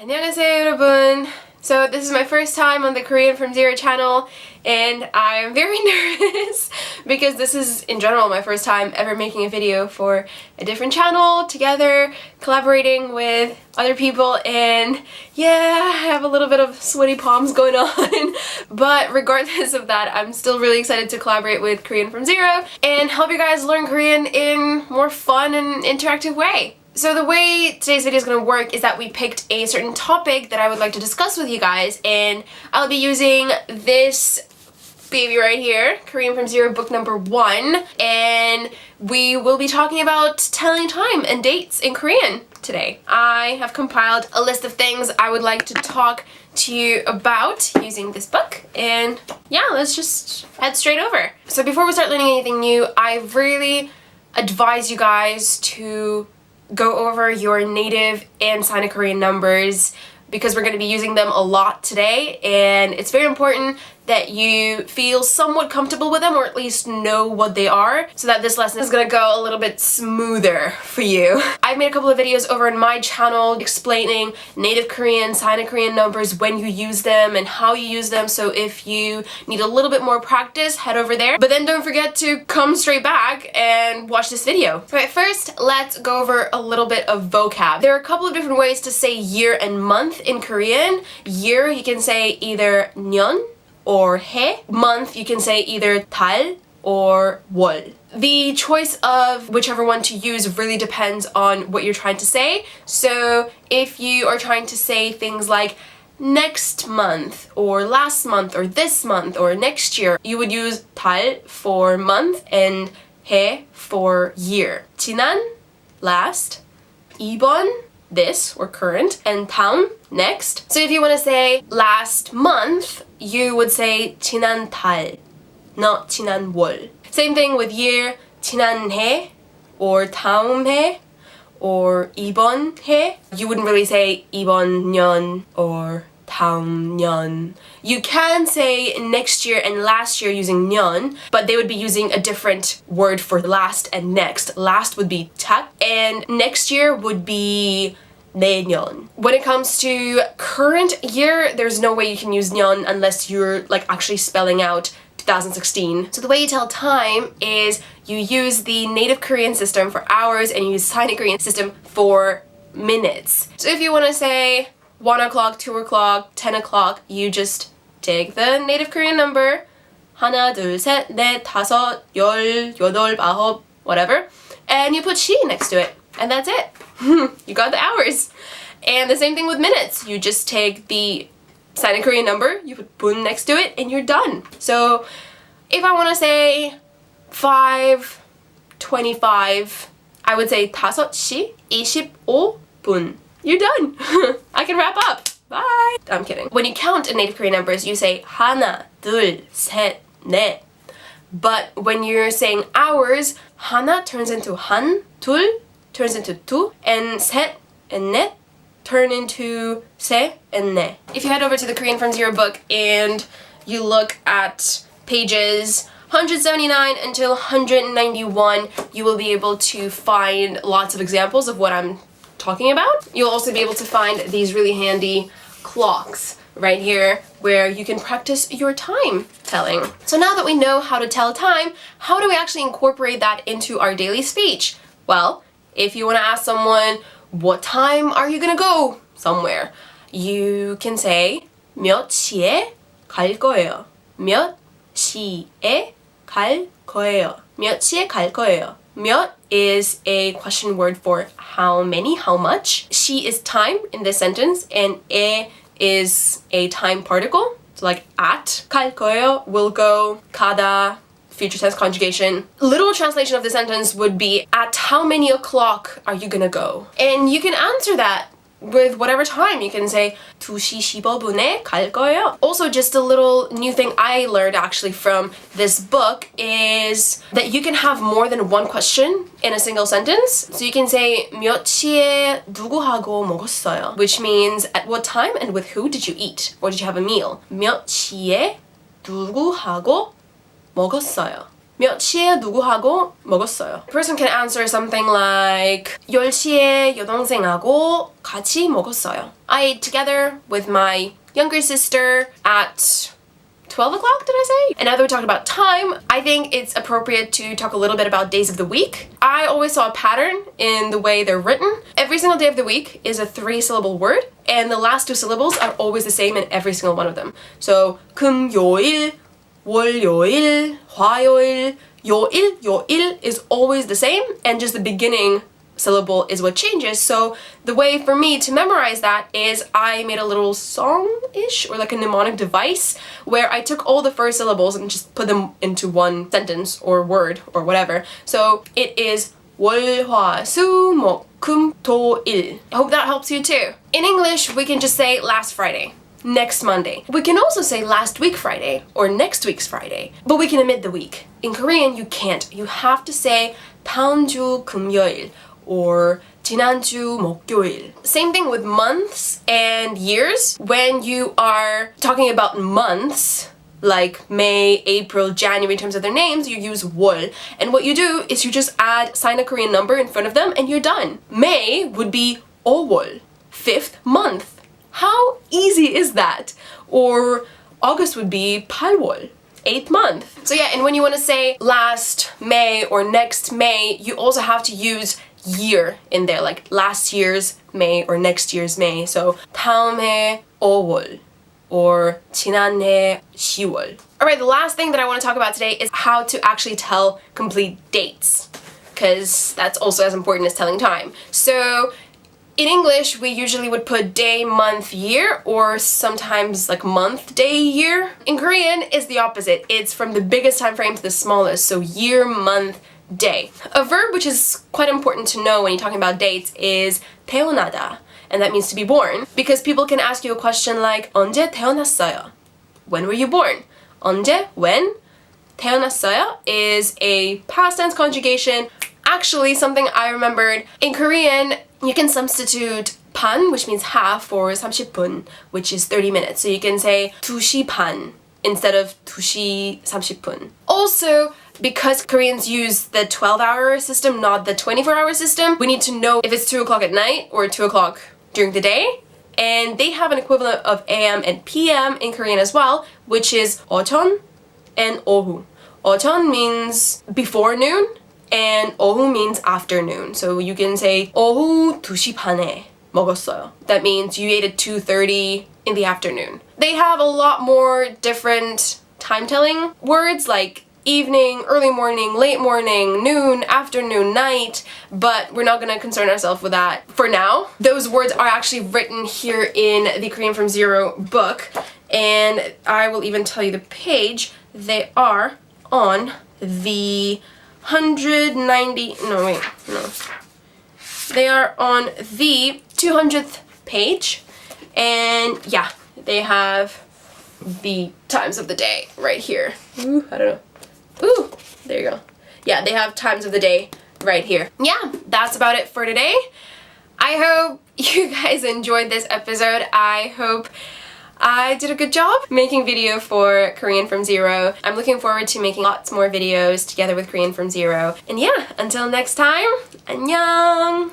안녕하세요 여러분. So this is my first time on the Korean from Zero channel and I'm very nervous because this is in general my first time ever making a video for a different channel together, collaborating with other people, and yeah, I have a little bit of sweaty palms going on. But regardless of that, I'm still really excited to collaborate with Korean from Zero and help you guys learn Korean in a more fun and interactive way. So the way today's video is going to work is that we picked a certain topic that I would like to discuss with you guys, and I'll be using this baby right here, Korean from Zero book number 1, and we will be talking about telling time and dates in Korean today. I have compiled a list of things I would like to talk to you about using this book, and yeah, let's just head straight over. So before we start learning anything new, I really advise you guys to go over your native and Sino Korean numbers because we're going to be using them a lot today, and it's very important that you feel somewhat comfortable with them, or at least know what they are, so that this lesson is going to go a little bit smoother for you. I've made a couple of videos over on my channel explaining native Korean, Sino Korean numbers, when you use them and how you use them, so if you need a little bit more practice, head over there. But then don't forget to come straight back and watch this video. Alright, first let's go over a little bit of vocab. There are a couple of different ways to say year and month in Korean. Year, you can say either 년 or 해. Month, you can say either 달 or 월. The choice of whichever one to use really depends on what you're trying to say. So if you are trying to say things like next month or last month or this month or next year, you would use 달 for month and 해 for year. 지난, last, 이번, this or current, and 다음, next. So if you want to say last month, you would say 지난 달, not 지난 월. Same thing with year, 지난해 or 다음 해 or 이번 해. You wouldn't really say 이번 년 or 다음 년. You can say next year and last year using 년, but they would be using a different word for last and next. Last would be 작, and next year would be 내년. When it comes to current year, there's no way you can use 년 unless you're like actually spelling out 2016. So the way you tell time is you use the native Korean system for hours and you use Sino Korean system for minutes. So if you want to say 1 o'clock, 2 o'clock, 10 o'clock, you just take the native Korean number, 하나, 둘, 셋, 넷, 다섯, 열, 여덟, 아홉, whatever, and you put 시 next to it, and that's it. You got the hours. And the same thing with minutes. You just take the Sino Korean number, you put 분 next to it, and you're done. So if I want to say 5:25, I would say 5시 25분. You're done. I can wrap up. Bye. I'm kidding. When you count in native Korean numbers, you say 하나, 둘, 셋, 넷. But when you're saying hours, 하나 turns into 한, 둘 turns into 두, and 셋 and 넷 turn into 세 and 네. If you head over to the Korean from Zero book and you look at pages 179 until 191, you will be able to find lots of examples of what I'm talking about. You'll also be able to find these really handy clocks right here where you can practice your time telling. So now that we know how to tell time, how do we actually incorporate that into our daily speech? Well, if you want to ask someone, what time are you gonna go somewhere? You can say 몇 시에 갈 거예요. 몇 시에 갈 거예요. 몇 시에 갈 거예요. 몇 is a question word for how many, how much. 시 is time in this sentence, and 에 is a time particle. So like at. 갈 거예요, will go. 가다, future tense conjugation. Literal translation of the sentence would be, at how many o'clock are you gonna go? And you can answer that with whatever time. You can say 2시 15분에 갈 거예요. Also, just a little new thing I learned actually from this book is that you can have more than one question in a single sentence. So you can say 몇 시에 누구하고 먹었어요? Which means at what time and with who did you eat? Or did you have a meal? 몇 시에 누구하고 먹었어요. 몇 시에 누구하고 먹었어요? A person can answer something like 10시에 여동생하고 같이 먹었어요. I ate together with my younger sister at 12 o'clock, did I say? And now that we talked about time, I think it's appropriate to talk a little bit about days of the week. I always saw a pattern in the way they're written. Every single day of the week is a 3-syllable word, and the last 2 syllables are always the same in every single one of them. So, 금요일, 월요일, 화요일, 요일, 요일 is always the same, and just the beginning syllable is what changes. So the way for me to memorize that is I made a little song-ish or like a mnemonic device where I took all the first syllables and just put them into one sentence or word or whatever. So it is 월, 화, 수, 목, 금, 토, 일. I hope that helps you too. In English, we can just say last Friday, next Monday. We can also say last week Friday or next week's Friday, but we can omit the week. In Korean, you can't. You have to say 다음 주 금요일 or 지난주 목요일. Same thing with months and years. When you are talking about months, like May, April, January in terms of their names, you use 월. And what you do is you just add Sino-Korean number in front of them and you're done. May would be 5월, 5th month. How easy is that? Or August would be 8월, 8th month. So yeah, and when you want to say last May or next May, you also have to use year in there, like last year's May or next year's May. So 다음해 5월 or 지난해 10월. Alright, the last thing that I want to talk about today is how to actually tell complete dates, because that's also as important as telling time. So in English, we usually would put day, month, year, or sometimes like month, day, year. In Korean, it's the opposite. It's from the biggest time frame to the smallest, so year, month, day. A verb which is quite important to know when you're talking about dates is 태어나다, and that means to be born, because people can ask you a question like 언제 태어났어요? When were you born? 언제? When? 태어났어요 is a past tense conjugation. Actually, something I remembered, in Korean, you can substitute 반, which means half, for 30분, which is 30 minutes. So you can say 2시 반 instead of 2시 30분. Also, because Koreans use the 12-hour system, not the 24-hour system, we need to know if it's 2 o'clock at night or 2 o'clock during the day. And they have an equivalent of AM and PM in Korean as well, which is 오전 and 오후. 오전 means before noon, and 오후 means afternoon. So you can say 오후 2시 반에 먹었어요. That means you ate at 2:30 in the afternoon. They have a lot more different time-telling words like evening, early morning, late morning, noon, afternoon, night, but we're not gonna concern ourselves with that for now. Those words are actually written here in the Korean from Zero book, and I will even tell you the page. They are on the 190, no wait, no. They are on the 200th page, and yeah, they have the times of the day right here. Ooh, I don't know. Ooh, there you go. Yeah, they have times of the day right here. Yeah, that's about it for today. I hope you guys enjoyed this episode. I hope I did a good job making video for Korean from Zero. I'm looking forward to making lots more videos together with Korean from Zero. And yeah, until next time, 안녕!